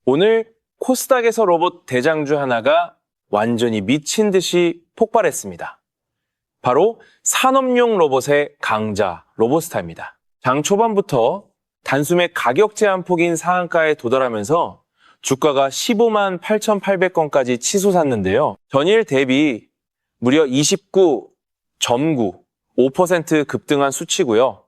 오늘 코스닥에서 로봇 대장주 하나가 완전히 미친 듯이 폭발했습니다. 바로 산업용 로봇의 강자 로보스타입니다. 장 초반부터 단숨에 가격 제한폭인 상한가에 도달하면서 주가가 15만 8,800건까지 치솟았는데요. 전일 대비 무려 29.5% 급등한 수치고요.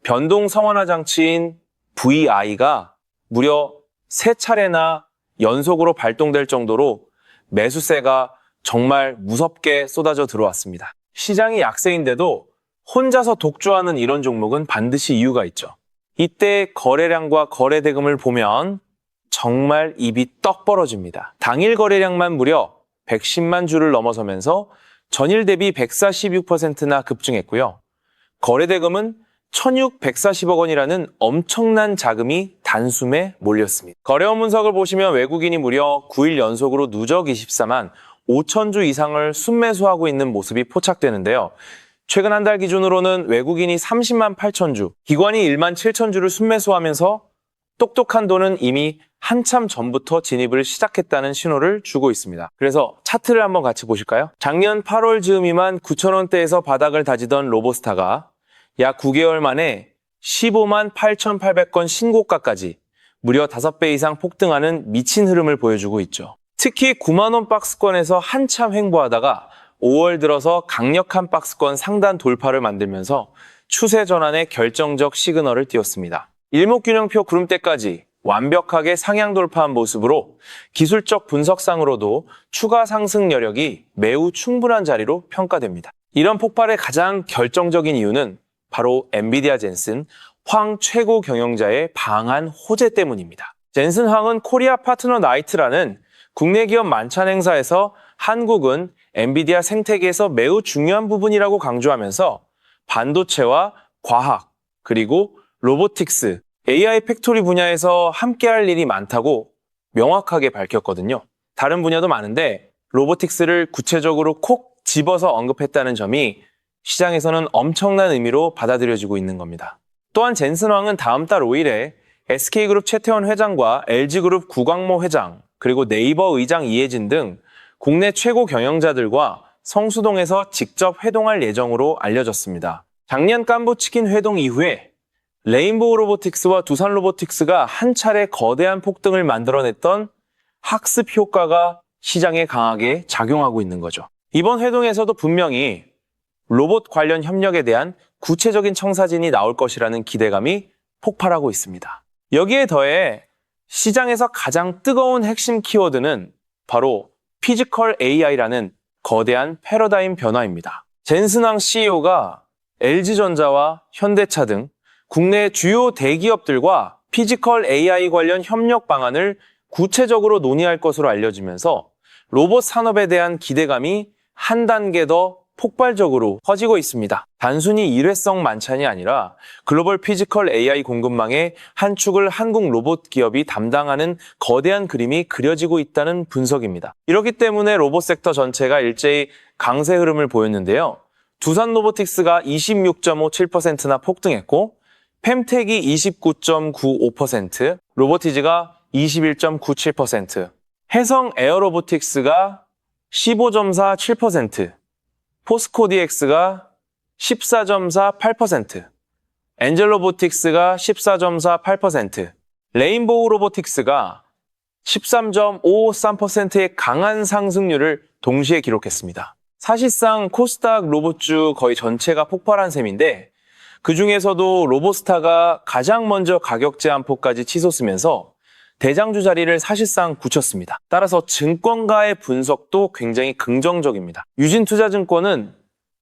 변동 성원화 장치인 VI가 무려 3차례나 연속으로 발동될 정도로 매수세가 정말 무섭게 쏟아져 들어왔습니다. 시장이 약세인데도 혼자서 독주하는 이런 종목은 반드시 이유가 있죠. 이때 거래량과 거래 대금을 보면 정말 입이 떡 벌어집니다. 당일 거래량만 무려 110만 주를 넘어서면서 전일 대비 146%나 급증했고요. 거래 대금은 1,640억 원이라는 엄청난 자금이 단숨에 몰렸습니다. 거래원 분석을 보시면 외국인이 무려 9일 연속으로 누적 24만 5천 주 이상을 순매수하고 있는 모습이 포착되는데요. 최근 한 달 기준으로는 외국인이 30만 8천 주, 기관이 1만 7천 주를 순매수하면서 똑똑한 돈은 이미 한참 전부터 진입을 시작했다는 신호를 주고 있습니다. 그래서 차트를 한번 같이 보실까요? 작년 8월 즈음이만 9천 원대에서 바닥을 다지던 로보스타가 약 9개월 만에 15만 8,800건 신고가까지 무려 5배 이상 폭등하는 미친 흐름을 보여주고 있죠. 특히 9만 원 박스권에서 한참 횡보하다가 5월 들어서 강력한 박스권 상단 돌파를 만들면서 추세 전환의 결정적 시그널을 띄웠습니다. 일목균형표 구름대까지 완벽하게 상향 돌파한 모습으로 기술적 분석상으로도 추가 상승 여력이 매우 충분한 자리로 평가됩니다. 이런 폭발의 가장 결정적인 이유는 바로 엔비디아 젠슨 황 최고 경영자의 방한 호재 때문입니다. 젠슨 황은 코리아 파트너 나이트라는 국내 기업 만찬 행사에서 한국은 엔비디아 생태계에서 매우 중요한 부분이라고 강조하면서 반도체와 과학, 그리고 로보틱스, AI 팩토리 분야에서 함께할 일이 많다고 명확하게 밝혔거든요. 다른 분야도 많은데 로보틱스를 구체적으로 콕 집어서 언급했다는 점이 시장에서는 엄청난 의미로 받아들여지고 있는 겁니다. 또한 젠슨 황은 다음 달 5일에 SK그룹 최태원 회장과 LG그룹 구광모 회장, 그리고 네이버 의장 이해진 등 국내 최고 경영자들과 성수동에서 직접 회동할 예정으로 알려졌습니다. 작년 깐부치킨 회동 이후에 레인보우 로보틱스와 두산 로보틱스가 한 차례 거대한 폭등을 만들어냈던 학습 효과가 시장에 강하게 작용하고 있는 거죠. 이번 회동에서도 분명히 로봇 관련 협력에 대한 구체적인 청사진이 나올 것이라는 기대감이 폭발하고 있습니다. 여기에 더해 시장에서 가장 뜨거운 핵심 키워드는 바로 피지컬 AI라는 거대한 패러다임 변화입니다. 젠슨 황 CEO가 LG전자와 현대차 등 국내 주요 대기업들과 피지컬 AI 관련 협력 방안을 구체적으로 논의할 것으로 알려지면서 로봇 산업에 대한 기대감이 한 단계 더 폭발적으로 커지고 있습니다. 단순히 일회성 만찬이 아니라 글로벌 피지컬 AI 공급망의 한 축을 한국 로봇 기업이 담당하는 거대한 그림이 그려지고 있다는 분석입니다. 이렇기 때문에 로봇 섹터 전체가 일제히 강세 흐름을 보였는데요. 두산 로보틱스가 26.57%나 폭등했고 펜텍이 29.95%, 로보티즈가 21.97%, 해성 에어로보틱스가 15.47%, 포스코DX가 14.48%, 엔젤로보틱스가 14.48%, 레인보우 로보틱스가 13.53%의 강한 상승률을 동시에 기록했습니다. 사실상 코스닥 로봇주 거의 전체가 폭발한 셈인데 그 중에서도 로보스타가 가장 먼저 가격 제한폭까지 치솟으면서 대장주 자리를 사실상 굳혔습니다. 따라서 증권가의 분석도 굉장히 긍정적입니다. 유진투자증권은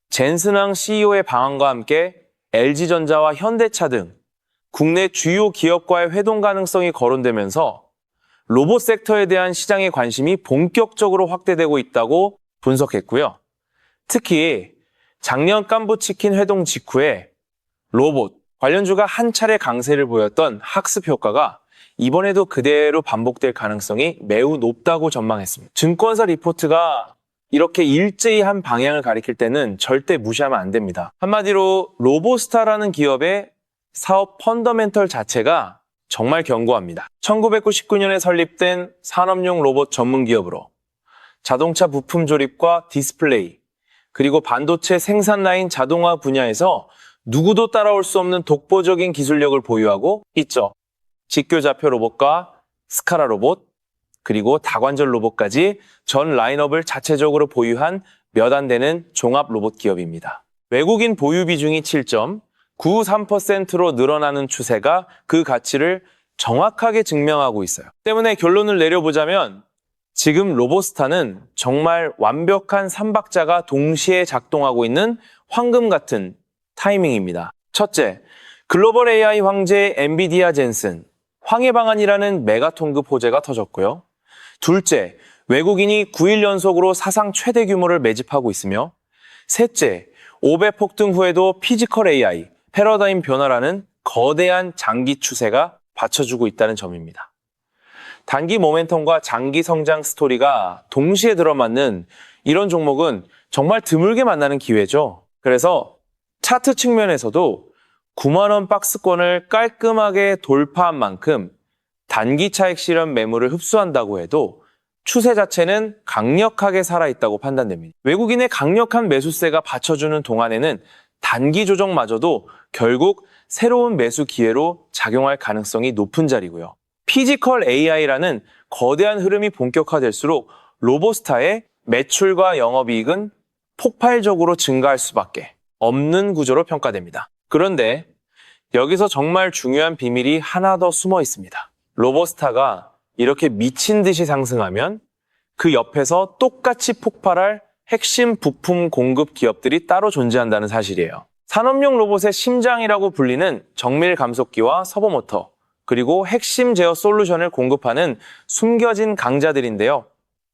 젠슨 황 CEO의 방안과 함께 LG전자와 현대차 등 국내 주요 기업과의 회동 가능성이 거론되면서 로봇 섹터에 대한 시장의 관심이 본격적으로 확대되고 있다고 분석했고요. 특히 작년 깐부치킨 회동 직후에 로봇 관련주가 한 차례 강세를 보였던 학습 효과가 이번에도 그대로 반복될 가능성이 매우 높다고 전망했습니다. 증권사 리포트가 이렇게 일제히 한 방향을 가리킬 때는 절대 무시하면 안 됩니다. 한마디로 로보스타라는 기업의 사업 펀더멘털 자체가 정말 견고합니다. 1999년에 설립된 산업용 로봇 전문 기업으로 자동차 부품 조립과 디스플레이, 그리고 반도체 생산 라인 자동화 분야에서 누구도 따라올 수 없는 독보적인 기술력을 보유하고 있죠. 직교좌표 로봇과 스카라 로봇, 그리고 다관절 로봇까지 전 라인업을 자체적으로 보유한 몇 안 되는 종합 로봇 기업입니다. 외국인 보유 비중이 7.93%로 늘어나는 추세가 그 가치를 정확하게 증명하고 있어요. 때문에 결론을 내려보자면 지금 로보스타는 정말 완벽한 3박자가 동시에 작동하고 있는 황금 같은 타이밍입니다. 첫째, 글로벌 AI 황제 엔비디아 젠슨, 황해 방안이라는 메가톤급 호재가 터졌고요. 둘째, 외국인이 9일 연속으로 사상 최대 규모를 매집하고 있으며, 셋째, 5배 폭등 후에도 피지컬 AI, 패러다임 변화라는 거대한 장기 추세가 받쳐주고 있다는 점입니다. 단기 모멘텀과 장기 성장 스토리가 동시에 들어맞는 이런 종목은 정말 드물게 만나는 기회죠. 그래서 차트 측면에서도 9만 원 박스권을 깔끔하게 돌파한 만큼 단기 차익 실현 매물을 흡수한다고 해도 추세 자체는 강력하게 살아있다고 판단됩니다. 외국인의 강력한 매수세가 받쳐주는 동안에는 단기 조정마저도 결국 새로운 매수 기회로 작용할 가능성이 높은 자리고요. 피지컬 AI라는 거대한 흐름이 본격화될수록 로보스타의 매출과 영업이익은 폭발적으로 증가할 수밖에 없는 구조로 평가됩니다. 그런데 여기서 정말 중요한 비밀이 하나 더 숨어 있습니다. 로보스타가 이렇게 미친 듯이 상승하면 그 옆에서 똑같이 폭발할 핵심 부품 공급 기업들이 따로 존재한다는 사실이에요. 산업용 로봇의 심장이라고 불리는 정밀 감속기와 서버모터, 그리고 핵심 제어 솔루션을 공급하는 숨겨진 강자들인데요.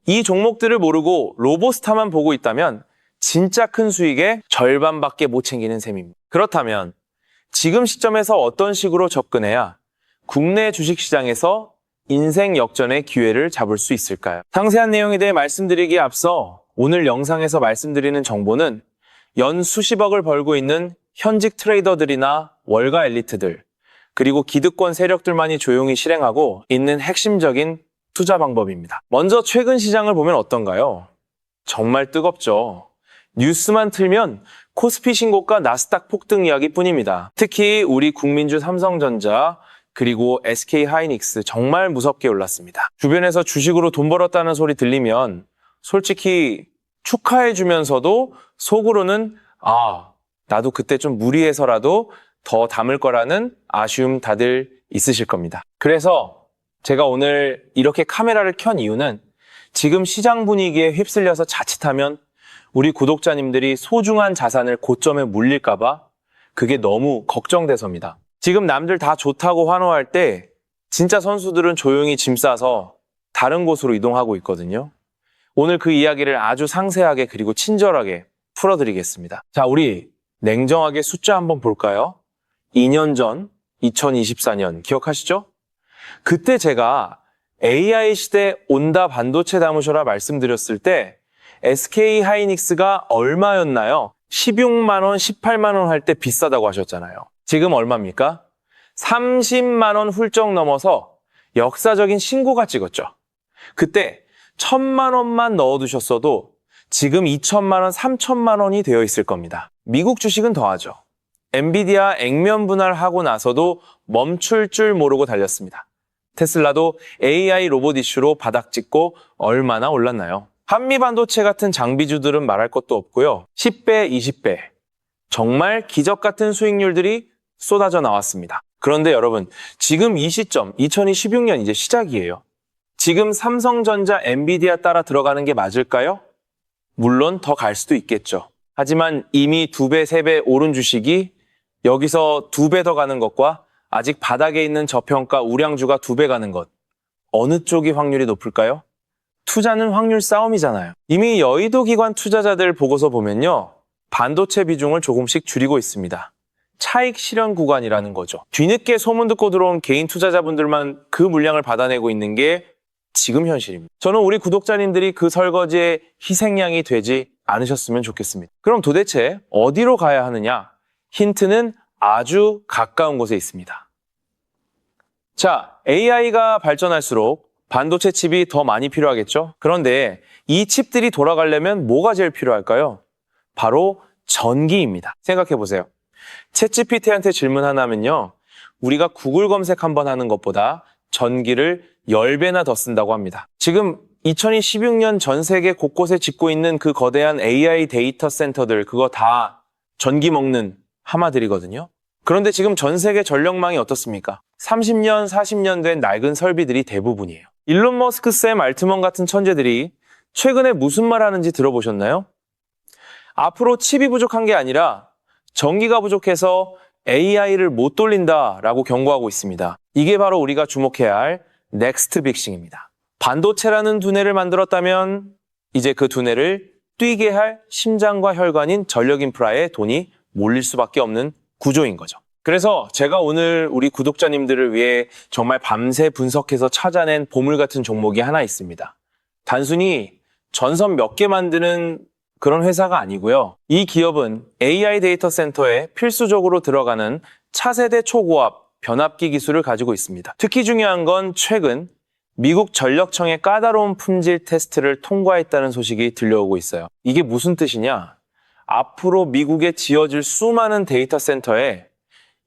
이 종목들을 모르고 로보스타만 보고 있다면 진짜 큰 수익의 절반밖에 못 챙기는 셈입니다. 그렇다면 지금 시점에서 어떤 식으로 접근해야 국내 주식시장에서 인생 역전의 기회를 잡을 수 있을까요? 상세한 내용에 대해 말씀드리기에 앞서 오늘 영상에서 말씀드리는 정보는 연 수십억을 벌고 있는 현직 트레이더들이나 월가 엘리트들, 그리고 기득권 세력들만이 조용히 실행하고 있는 핵심적인 투자 방법입니다. 먼저 최근 시장을 보면 어떤가요? 정말 뜨겁죠. 뉴스만 틀면 코스피 신고가 나스닥 폭등 이야기뿐입니다. 특히 우리 국민주 삼성전자 그리고 SK 하이닉스 정말 무섭게 올랐습니다. 주변에서 주식으로 돈 벌었다는 소리 들리면 솔직히 축하해주면서도 속으로는 나도 그때 좀 무리해서라도 더 담을 거라는 아쉬움 다들 있으실 겁니다. 그래서 제가 오늘 이렇게 카메라를 켠 이유는 지금 시장 분위기에 휩쓸려서 자칫하면 우리 구독자님들이 소중한 자산을 고점에 물릴까 봐 그게 너무 걱정돼서입니다. 지금 남들 다 좋다고 환호할 때 진짜 선수들은 조용히 짐 싸서 다른 곳으로 이동하고 있거든요. 오늘 그 이야기를 아주 상세하게 그리고 친절하게 풀어드리겠습니다. 자, 우리 냉정하게 숫자 한번 볼까요? 2년 전 2024년 기억하시죠? 그때 제가 AI 시대 온다 반도체 담으셔라 말씀드렸을 때 SK 하이닉스가 얼마였나요? 16만 원, 18만 원 할 때 비싸다고 하셨잖아요. 지금 얼마입니까? 30만 원 훌쩍 넘어서 역사적인 신고가 찍었죠. 그때 1,000만 원만 넣어두셨어도 지금 2,000만 원, 3,000만 원이 되어 있을 겁니다. 미국 주식은 더하죠. 엔비디아 액면 분할하고 나서도 멈출 줄 모르고 달렸습니다. 테슬라도 AI 로봇 이슈로 바닥 찍고 얼마나 올랐나요? 한미 반도체 같은 장비주들은 말할 것도 없고요. 10배, 20배. 정말 기적 같은 수익률들이 쏟아져 나왔습니다. 그런데 여러분, 지금 이 시점, 2026년 이제 시작이에요. 지금 삼성전자, 엔비디아 따라 들어가는 게 맞을까요? 물론 더 갈 수도 있겠죠. 하지만 이미 2배, 3배 오른 주식이 여기서 2배 더 가는 것과 아직 바닥에 있는 저평가 우량주가 2배 가는 것, 어느 쪽이 확률이 높을까요? 투자는 확률 싸움이잖아요. 이미 여의도 기관 투자자들 보고서 보면요, 반도체 비중을 조금씩 줄이고 있습니다. 차익 실현 구간이라는 거죠. 뒤늦게 소문 듣고 들어온 개인 투자자분들만 그 물량을 받아내고 있는 게 지금 현실입니다. 저는 우리 구독자님들이 그 설거지의 희생양이 되지 않으셨으면 좋겠습니다. 그럼 도대체 어디로 가야 하느냐? 힌트는 아주 가까운 곳에 있습니다. 자, AI가 발전할수록 반도체 칩이 더 많이 필요하겠죠? 그런데 이 칩들이 돌아가려면 뭐가 제일 필요할까요? 바로 전기입니다. 생각해 보세요. 챗GPT한테 질문 하나면요. 우리가 구글 검색 한번 하는 것보다 전기를 10배나 더 쓴다고 합니다. 지금 2016년 전 세계 곳곳에 짓고 있는 그 거대한 AI 데이터 센터들, 그거 다 전기 먹는 하마들이거든요. 그런데 지금 전 세계 전력망이 어떻습니까? 30년, 40년 된 낡은 설비들이 대부분이에요. 일론 머스크, 샘 알트먼 같은 천재들이 최근에 무슨 말 하는지 들어보셨나요? 앞으로 칩이 부족한 게 아니라 전기가 부족해서 AI를 못 돌린다라고 경고하고 있습니다. 이게 바로 우리가 주목해야 할 넥스트 빅싱입니다. 반도체라는 두뇌를 만들었다면 이제 그 두뇌를 뛰게 할 심장과 혈관인 전력 인프라에 돈이 몰릴 수밖에 없는 구조인 거죠. 그래서 제가 오늘 우리 구독자님들을 위해 정말 밤새 분석해서 찾아낸 보물 같은 종목이 하나 있습니다. 단순히 전선 몇 개 만드는 그런 회사가 아니고요. 이 기업은 AI 데이터 센터에 필수적으로 들어가는 차세대 초고압 변압기 기술을 가지고 있습니다. 특히 중요한 건 최근 미국 전력청의 까다로운 품질 테스트를 통과했다는 소식이 들려오고 있어요. 이게 무슨 뜻이냐? 앞으로 미국에 지어질 수많은 데이터 센터에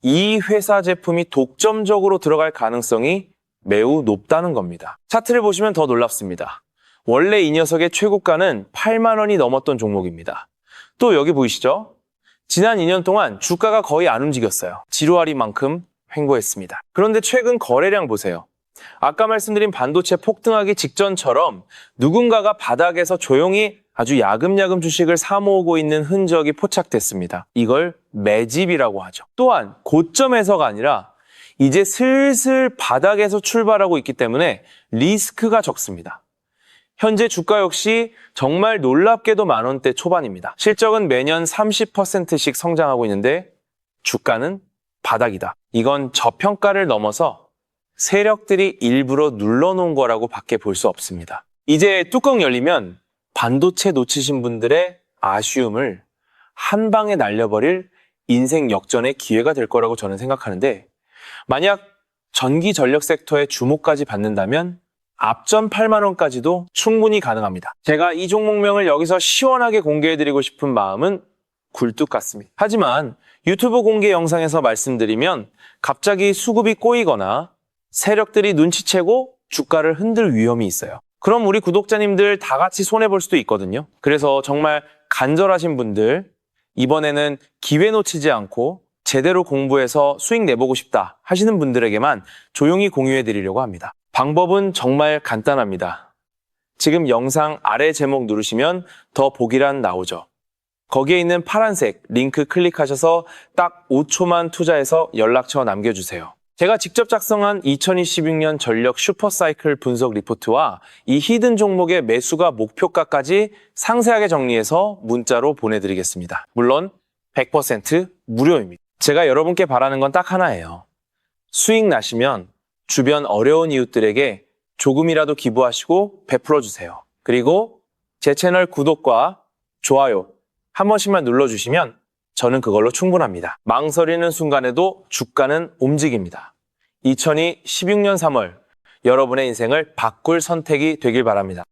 이 회사 제품이 독점적으로 들어갈 가능성이 매우 높다는 겁니다. 차트를 보시면 더 놀랍습니다. 원래 이 녀석의 최고가는 8만 원이 넘었던 종목입니다. 또 여기 보이시죠? 지난 2년 동안 주가가 거의 안 움직였어요. 지루하리만큼 횡보했습니다. 그런데 최근 거래량 보세요. 아까 말씀드린 반도체 폭등하기 직전처럼 누군가가 바닥에서 조용히 아주 야금야금 주식을 사 모으고 있는 흔적이 포착됐습니다. 이걸 매집이라고 하죠. 또한 고점에서가 아니라 이제 슬슬 바닥에서 출발하고 있기 때문에 리스크가 적습니다. 현재 주가 역시 정말 놀랍게도 만원대 초반입니다. 실적은 매년 30%씩 성장하고 있는데 주가는 바닥이다. 이건 저평가를 넘어서 세력들이 일부러 눌러놓은 거라고 밖에 볼 수 없습니다. 이제 뚜껑 열리면 반도체 놓치신 분들의 아쉬움을 한 방에 날려버릴 인생 역전의 기회가 될 거라고 저는 생각하는데, 만약 전기 전력 섹터의 주목까지 받는다면 앞전 8만 원까지도 충분히 가능합니다. 제가 이 종목명을 여기서 시원하게 공개해드리고 싶은 마음은 굴뚝 같습니다. 하지만 유튜브 공개 영상에서 말씀드리면 갑자기 수급이 꼬이거나 세력들이 눈치채고 주가를 흔들 위험이 있어요. 그럼 우리 구독자님들 다 같이 손해볼 수도 있거든요. 그래서 정말 간절하신 분들, 이번에는 기회 놓치지 않고 제대로 공부해서 수익 내보고 싶다 하시는 분들에게만 조용히 공유해 드리려고 합니다. 방법은 정말 간단합니다. 지금 영상 아래 제목 누르시면 더 보기란 나오죠. 거기에 있는 파란색 링크 클릭하셔서 딱 5초만 투자해서 연락처 남겨주세요. 제가 직접 작성한 2026년 전력 슈퍼사이클 분석 리포트와 이 히든 종목의 매수가 목표가까지 상세하게 정리해서 문자로 보내드리겠습니다. 물론 100% 무료입니다. 제가 여러분께 바라는 건 딱 하나예요. 수익 나시면 주변 어려운 이웃들에게 조금이라도 기부하시고 베풀어주세요. 그리고 제 채널 구독과 좋아요 한 번씩만 눌러주시면 저는 그걸로 충분합니다. 망설이는 순간에도 주가는 움직입니다. 2016년 3월 여러분의 인생을 바꿀 선택이 되길 바랍니다.